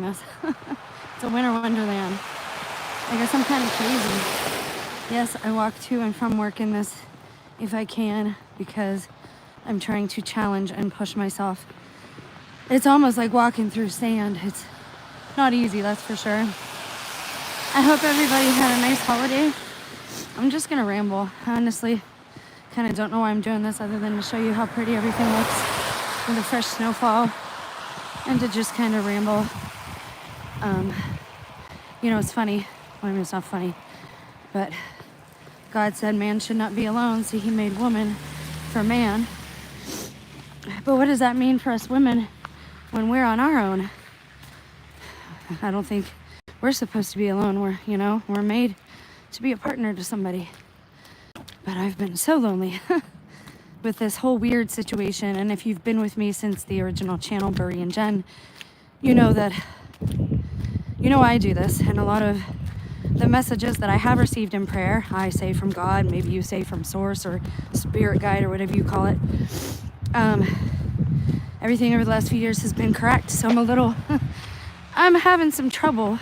this. It's a winter wonderland. I guess I'm kind of crazy. Yes, I walk to and from work in this if I can, because I'm trying to challenge and push myself. It's almost like walking through sand. It's not easy, that's for sure. I hope everybody had a nice holiday. I'm just gonna ramble. I honestly kind of don't know why I'm doing this other than to show you how pretty everything looks with the fresh snowfall and to just kind of ramble. It's funny. Well, I mean, it's not funny, but God said man should not be alone, so he made woman for man. But what does that mean for us women when we're on our own? I don't think we're supposed to be alone. We're made to be a partner to somebody. But I've been so lonely with this whole weird situation. And if you've been with me since the original channel, Burry and Jen, you know I do this. And a lot of the messages that I have received in prayer, I say from God, maybe you say from source or spirit guide or whatever you call it. Everything over the last few years has been correct. So I'm having some trouble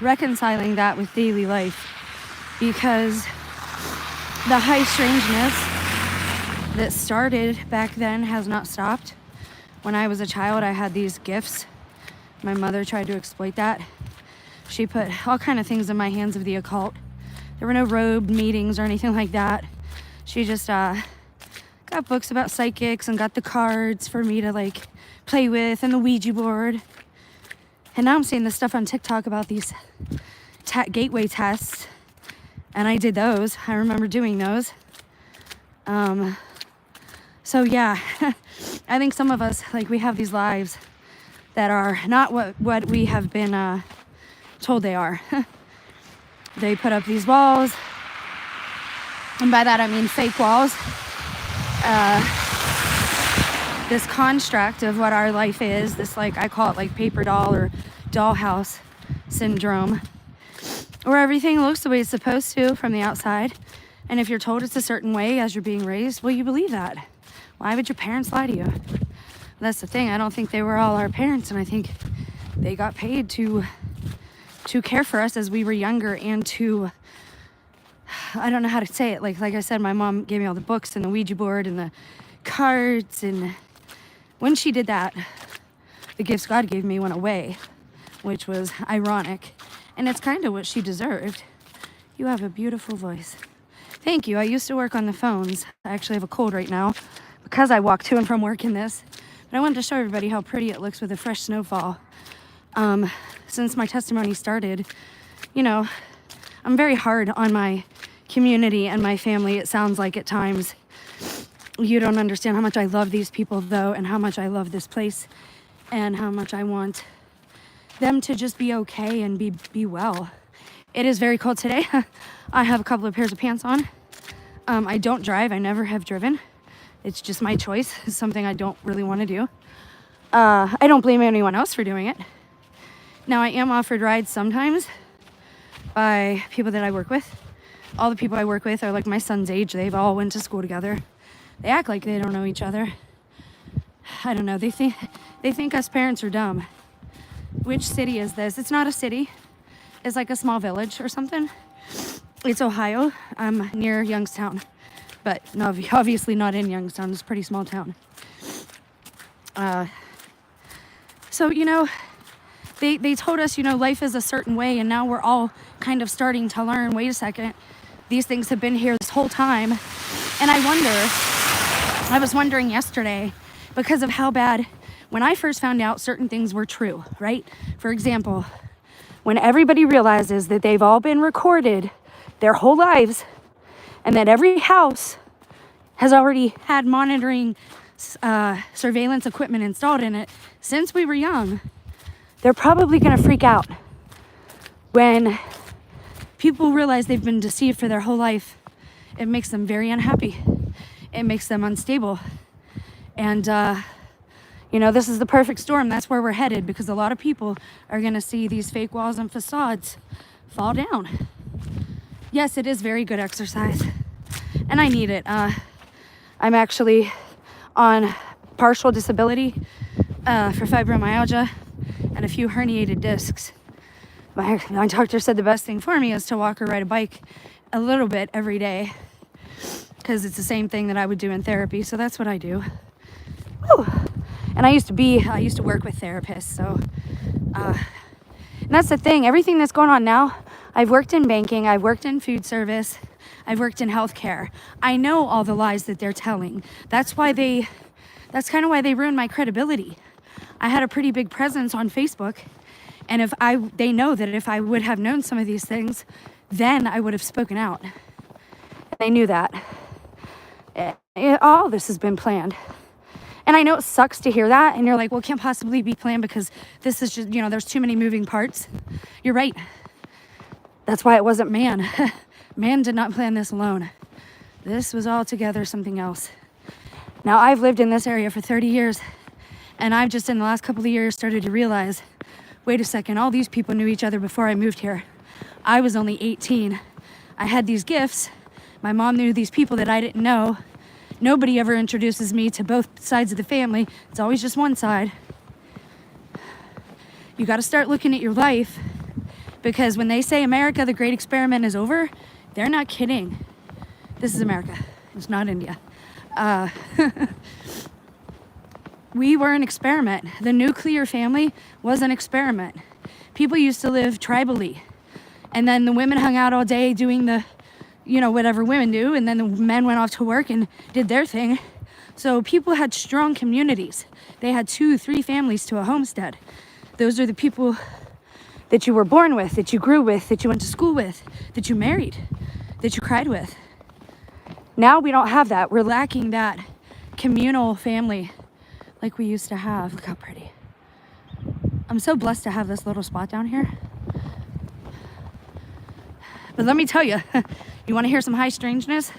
reconciling that with daily life, because the high strangeness that started back then has not stopped. When I was a child, I had these gifts. My mother tried to exploit that. She put all kind of things in my hands of the occult. There were no robed meetings or anything like that. She just got books about psychics and got the cards for me to play with and the Ouija board. And now I'm seeing this stuff on TikTok about these gateway tests. And I did those. I remember doing those. So yeah, I think some of us, we have these lives that are not what we have been told they are. They put up these walls, and by that I mean fake walls. This construct of what our life is, this I call it paper doll or dollhouse syndrome, where everything looks the way it's supposed to from the outside. And if you're told it's a certain way as you're being raised, well, you believe that. Why would your parents lie to you? That's the thing. I don't think they were all our parents, and I think they got paid to care for us as we were younger, and to, I don't know how to say it. Like I said, my mom gave me all the books and the Ouija board and the cards, and when she did that, the gifts God gave me went away, which was ironic, and it's kind of what she deserved. You have a beautiful voice. Thank you. I used to work on the phones. I actually have a cold right now because I walk to and from work in this. But I wanted to show everybody how pretty it looks with the fresh snowfall. Since my testimony started, I'm very hard on my community and my family. It sounds like at times. You don't understand how much I love these people, though, and how much I love this place, and how much I want them to just be okay and be well. It is very cold today. I have a couple of pairs of pants on. I don't drive. I never have driven. It's just my choice. It's something I don't really want to do. I don't blame anyone else for doing it. Now, I am offered rides sometimes by people that I work with. All the people I work with are my son's age. They've all went to school together. They act like they don't know each other. I don't know. They think us parents are dumb. Which city is this? It's not a city. It's a small village or something. It's Ohio. I'm near Youngstown. But no, obviously not in Youngstown. It's a pretty small town. So, they told us, life is a certain way, and now we're all kind of starting to learn, wait a second, these things have been here this whole time. And I was wondering yesterday, because of how bad, when I first found out certain things were true, right? For example, when everybody realizes that they've all been recorded their whole lives, and that every house has already had monitoring surveillance equipment installed in it since we were young, they're probably going to freak out when people realize they've been deceived for their whole life. It makes them very unhappy. It makes them unstable. And, this is the perfect storm. That's where we're headed, because a lot of people are going to see these fake walls and facades fall down. Yes, it is very good exercise, and I need it. I'm actually on partial disability for fibromyalgia, and a few herniated discs. My doctor said the best thing for me is to walk or ride a bike a little bit every day, because it's the same thing that I would do in therapy. So that's what I do. Whew. And I used to work with therapists. So, and that's the thing. Everything that's going on now, I've worked in banking, I've worked in food service, I've worked in healthcare. I know all the lies that they're telling. That's kind of why they ruined my credibility. I had a pretty big presence on Facebook, and they know that if I would have known some of these things, then I would have spoken out. They knew that. All this has been planned. And I know it sucks to hear that, and you're like, well, it can't possibly be planned because this is just, there's too many moving parts. You're right. That's why it wasn't man. Man did not plan this alone. This was altogether something else. Now, I've lived in this area for 30 years, and I've just in the last couple of years started to realize, wait a second, all these people knew each other before I moved here. I was only 18. I had these gifts. My mom knew these people that I didn't know. Nobody ever introduces me to both sides of the family. It's always just one side. You got to start looking at your life, because when they say America, the great experiment is over, they're not kidding. This is America. It's not India. We were an experiment. The nuclear family was an experiment. People used to live tribally, and then the women hung out all day doing the whatever women do, and then the men went off to work and did their thing. So people had strong communities. They had 2-3 families to a homestead. Those are the people that you were born with, that you grew with, that you went to school with, that you married, that you cried with. Now we don't have that. We're lacking that communal family like we used to have. Look how pretty. I'm so blessed to have this little spot down here. But let me tell you, you want to hear some high strangeness?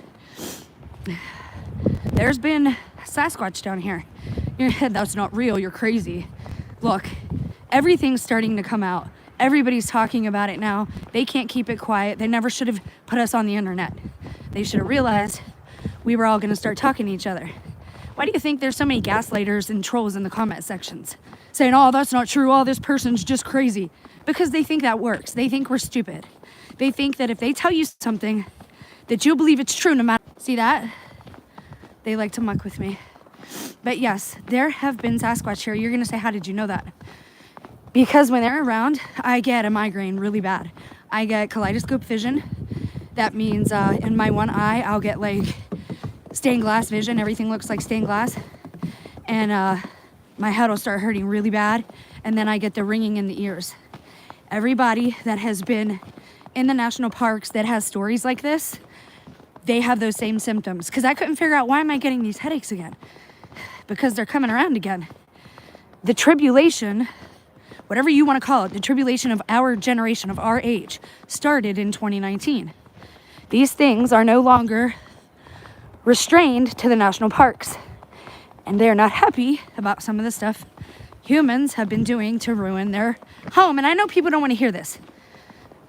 There's been Sasquatch down here. That's not real, you're crazy. Look, everything's starting to come out. Everybody's talking about it now. They can't keep it quiet. They never should have put us on the internet. They should have realized we were all going to start talking to each other. Why do you think there's so many gaslighters and trolls in the comment sections saying, oh, that's not true, oh, this person's just crazy? Because they think that works. They think we're stupid. They think that if they tell you something, that you'll believe it's true no matter. See that? They like to muck with me. But yes, there have been Sasquatch here. You're going to say, how did you know that? Because when they're around, I get a migraine really bad. I get kaleidoscope vision. That means in my one eye, I'll get like stained glass vision. Everything looks like stained glass. And my head will start hurting really bad. And then I get the ringing in the ears. Everybody that has been in the national parks that has stories like this, they have those same symptoms. Because I couldn't figure out, why am I getting these headaches again? Because they're coming around again. The tribulation, whatever you want to call it, the tribulation of our generation, of our age, started in 2019. These things are no longer restrained to the national parks. And they're not happy about some of the stuff humans have been doing to ruin their home. And I know people don't want to hear this.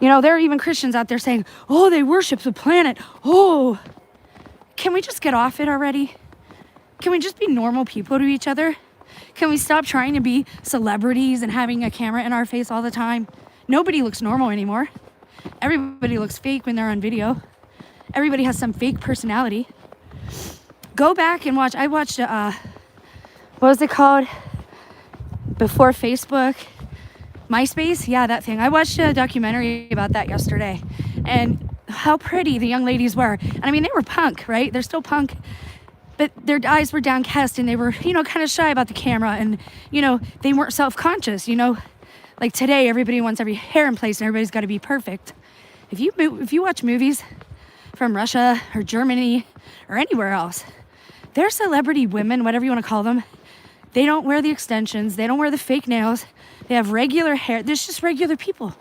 There are even Christians out there saying, oh, they worship the planet. Oh, can we just get off it already? Can we just be normal people to each other? Can we stop trying to be celebrities and having a camera in our face all the time? Nobody looks normal anymore. Everybody looks fake when they're on video. Everybody has some fake personality. Go back and watch. I watched, what was it called? Before Facebook? MySpace? Yeah, that thing. I watched a documentary about that yesterday. And how pretty the young ladies were. And I mean, they were punk, right? They're still punk. But their eyes were downcast and they were, kind of shy about the camera. And, they weren't self-conscious, Like today, everybody wants every hair in place and everybody's got to be perfect. If you watch movies from Russia or Germany or anywhere else, they're celebrity women, whatever you want to call them. They don't wear the extensions. They don't wear the fake nails. They have regular hair. There's just regular people.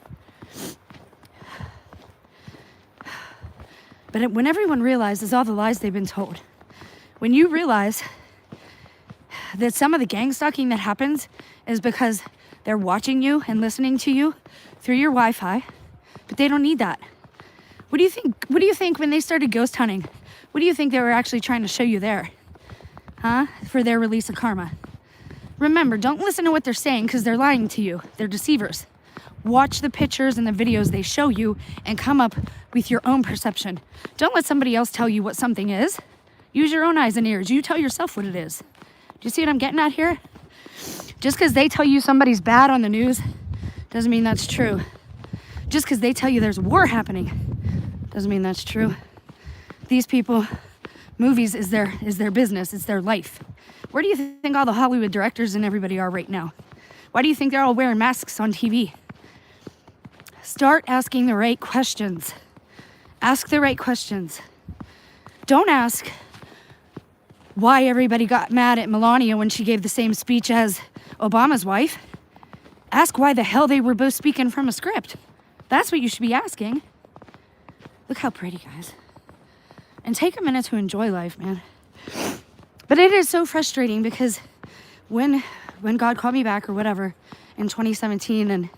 But when everyone realizes all the lies they've been told, when you realize that some of the gang stalking that happens is because they're watching you and listening to you through your Wi-Fi, but they don't need that. What do you think? What do you think when they started ghost hunting? What do you think they were actually trying to show you there? For their release of karma. Remember, don't listen to what they're saying because they're lying to you. They're deceivers. Watch the pictures and the videos they show you and come up with your own perception. Don't let somebody else tell you what something is. Use your own eyes and ears. You tell yourself what it is. Do you see what I'm getting at here? Just because they tell you somebody's bad on the news doesn't mean that's true. Just because they tell you there's war happening doesn't mean that's true. These people, movies is their business. It's their life. Where do you think all the Hollywood directors and everybody are right now? Why do you think they're all wearing masks on TV? Start asking the right questions. Ask the right questions. Don't ask why everybody got mad at Melania when she gave the same speech as Obama's wife. Ask why the hell they were both speaking from a script. That's what you should be asking. Look how pretty, guys. And take a minute to enjoy life, man. But it is so frustrating because when God called me back or whatever in 2017 and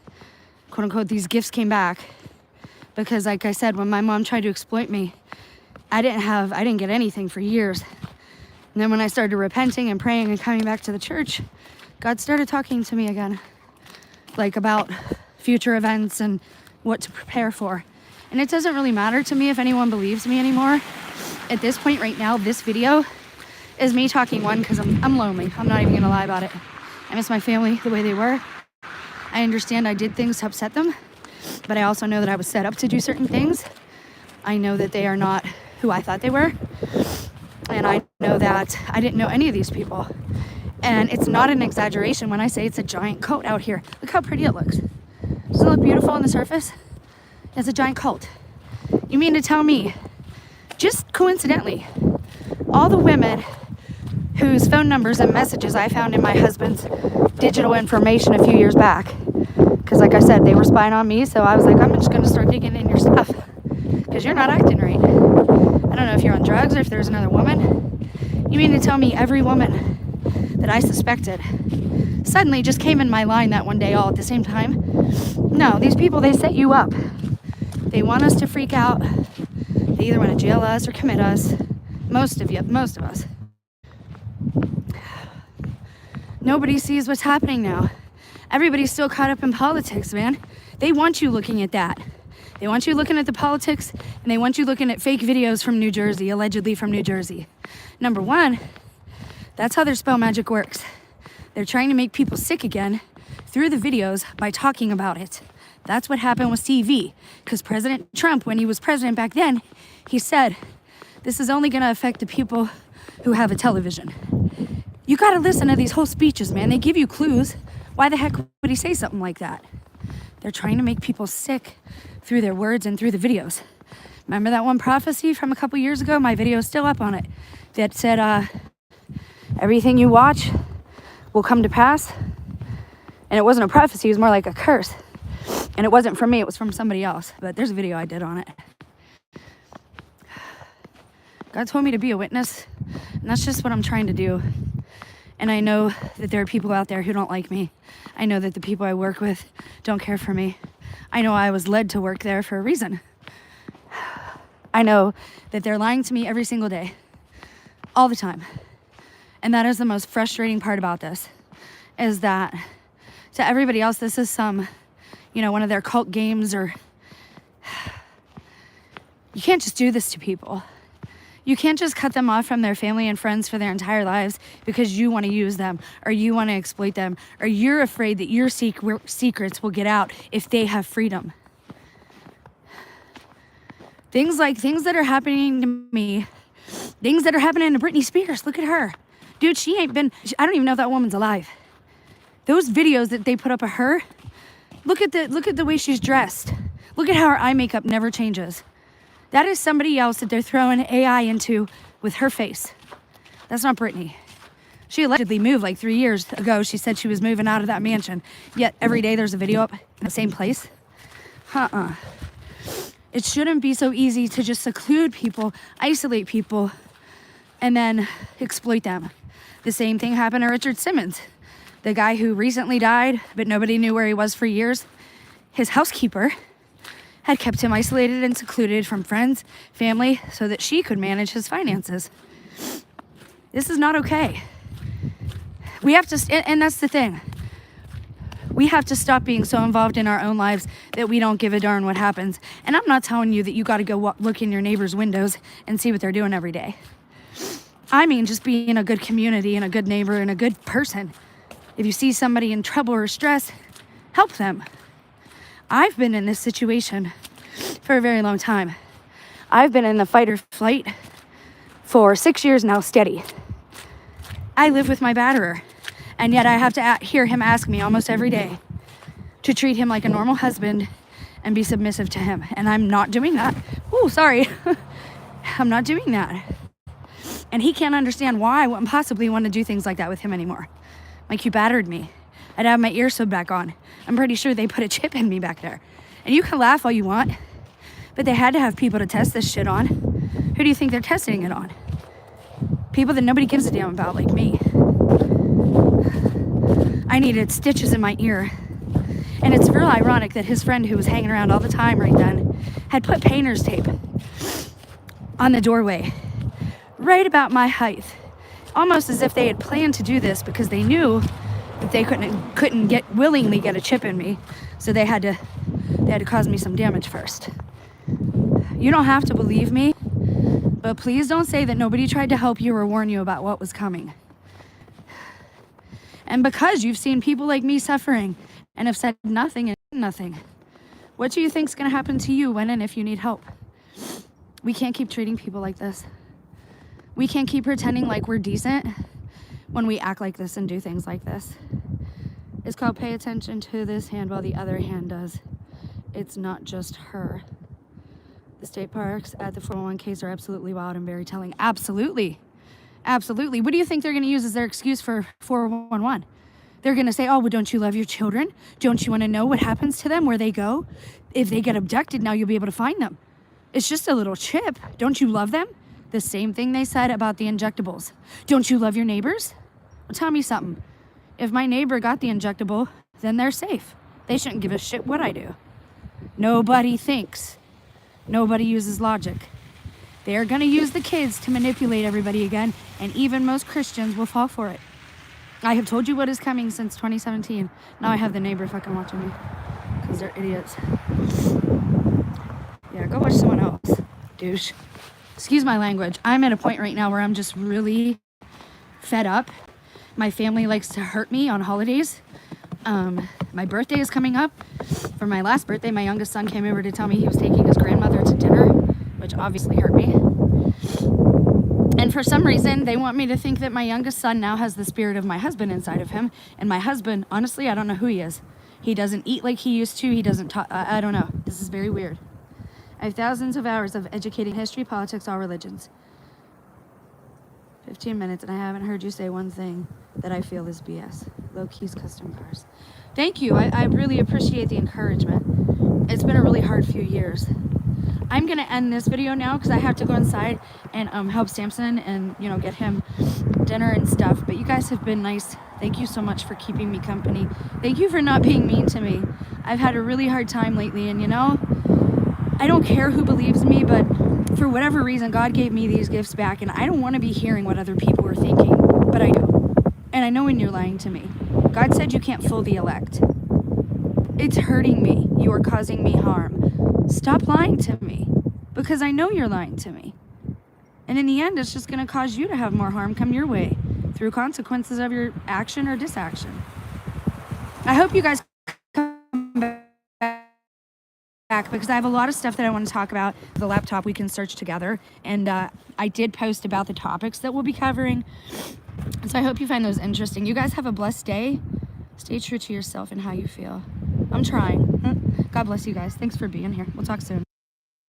quote unquote these gifts came back, because like I said, when my mom tried to exploit me, I didn't get anything for years. And then when I started repenting and praying and coming back to the church, God started talking to me again, like about future events and what to prepare for. And it doesn't really matter to me if anyone believes me anymore. At this point right now, this video is me talking, one, because I'm lonely. I'm not even gonna lie about it. I miss my family the way they were. I understand I did things to upset them, but I also know that I was set up to do certain things. I know that they are not who I thought they were. And I know that I didn't know any of these people. And it's not an exaggeration when I say it's a giant cult out here. Look how pretty it looks. Doesn't it look beautiful on the surface? It's a giant cult. You mean to tell me, just coincidentally, all the women whose phone numbers and messages I found in my husband's digital information a few years back, because like I said, they were spying on me, so I was like, I'm just going to start digging in your stuff because you're not acting right. I don't know if you're on drugs or if there's another woman. You mean to tell me every woman that I suspected suddenly just came in my line that one day all at the same time? No, these people, they set you up. They want us to freak out. They either want to jail us or commit us. Most of us. Nobody sees what's happening now. Everybody's still caught up in politics, man. They want you looking at that. They want you looking at the politics, and they want you looking at fake videos from New Jersey, allegedly from New Jersey. Number one, that's how their spell magic works. They're trying to make people sick again through the videos by talking about it. That's what happened with TV, because President Trump, when he was president back then, he said, this is only going to affect the people who have a television. You got to listen to these whole speeches, man. They give you clues. Why the heck would he say something like that? They're trying to make people sick through their words and through the videos. Remember that one prophecy from a couple years ago? My video is still up on it. That said, everything you watch will come to pass. And it wasn't a prophecy, it was more like a curse. And it wasn't from me, it was from somebody else. But there's a video I did on it. God told me to be a witness, and that's just what I'm trying to do. And I know that there are people out there who don't like me. I know that the people I work with don't care for me. I know I was led to work there for a reason. I know that they're lying to me every single day, all the time. And that is the most frustrating part about this, is that to everybody else, this is some, one of their cult games, or you can't just do this to people. You can't just cut them off from their family and friends for their entire lives because you want to use them or you want to exploit them or you're afraid that your secrets will get out if they have freedom. Things that are happening to me, things that are happening to Britney Spears. Look at her. Dude, I don't even know if that woman's alive. Those videos that they put up of her, look at the way she's dressed. Look at how her eye makeup never changes. That is somebody else that they're throwing AI into with her face. That's not Britney. She allegedly moved like 3 years ago. She said she was moving out of that mansion. Yet every day there's a video up in the same place. It shouldn't be so easy to just seclude people, isolate people, and then exploit them. The same thing happened to Richard Simmons, the guy who recently died, but nobody knew where he was for years. His housekeeper had kept him isolated and secluded from friends, family, so that she could manage his finances. This is not okay. We have to, and that's the thing. We have to stop being so involved in our own lives that we don't give a darn what happens. And I'm not telling you that you got to go look in your neighbor's windows and see what they're doing every day. I mean, just being a good community and a good neighbor and a good person. If you see somebody in trouble or stress, help them. I've been in this situation for a very long time. I've been in the fight or flight for 6 years now, steady. I live with my batterer, and yet I have to hear him ask me almost every day to treat him like a normal husband and be submissive to him. And I'm not doing that. Oh, sorry. I'm not doing that. And he can't understand why I wouldn't possibly want to do things like that with him anymore. Like, you battered me. I'd have my ear sewed back on. I'm pretty sure they put a chip in me back there. And you can laugh all you want, but they had to have people to test this shit on. Who do you think they're testing it on? People that nobody gives a damn about, like me. I needed stitches in my ear. And it's real ironic that his friend who was hanging around all the time right then had put painter's tape on the doorway, right about my height. Almost as if they had planned to do this because they knew that they couldn't willingly get a chip in me. So they had to cause me some damage first. You don't have to believe me, but please don't say that nobody tried to help you or warn you about what was coming. And because you've seen people like me suffering and have said nothing and nothing, what do you think's gonna happen to you when and if you need help? We can't keep treating people like this. We can't keep pretending like we're decent when we act like this and do things like this. It's called pay attention to this hand while the other hand does. It's not just her. The state parks at the 401ks are absolutely wild and very telling. Absolutely. Absolutely. What do you think they're going to use as their excuse for 411? They're going to say, oh, well, don't you love your children? Don't you want to know what happens to them, where they go? If they get abducted, now you'll be able to find them. It's just a little chip. Don't you love them? The same thing they said about the injectables. Don't you love your neighbors? Well, tell me something. If my neighbor got the injectable, then they're safe. They shouldn't give a shit what I do. Nobody thinks. Nobody uses logic. They're going to use the kids to manipulate everybody again, and even most Christians will fall for it. I have told you what is coming since 2017. Now I have the neighbor fucking watching me because they're idiots. Yeah, go watch someone else, douche. Excuse my language. I'm at a point right now where I'm just really fed up. My family likes to hurt me on holidays. My birthday is coming up. For my last birthday, my youngest son came over to tell me he was taking his grandmother to dinner, which obviously hurt me. And for some reason, they want me to think that my youngest son now has the spirit of my husband inside of him. And my husband, honestly, I don't know who he is. He doesn't eat like he used to. He doesn't talk. I don't know. This is very weird. I have thousands of hours of educating history, politics, all religions. 15 minutes, and I haven't heard you say one thing that I feel is BS. Low keys, custom cars. Thank you. I really appreciate the encouragement. It's been a really hard few years. I'm going to end this video now because I have to go inside and help Samson and, get him dinner and stuff. But you guys have been nice. Thank you so much for keeping me company. Thank you for not being mean to me. I've had a really hard time lately, and I don't care who believes me, but for whatever reason, God gave me these gifts back, and I don't want to be hearing what other people are thinking, but I do. And I know when you're lying to me. God said you can't fool the elect. It's hurting me. You are causing me harm. Stop lying to me, because I know you're lying to me. And in the end, it's just going to cause you to have more harm come your way through consequences of your action or disaction. I hope you guys come back because I have a lot of stuff that I want to talk about. The laptop we can search together, and I did post about the topics that we'll be covering, so I hope you find those interesting. You guys have a blessed day. Stay true to yourself and how you feel. I'm trying. God bless you guys. Thanks for being here. We'll talk soon.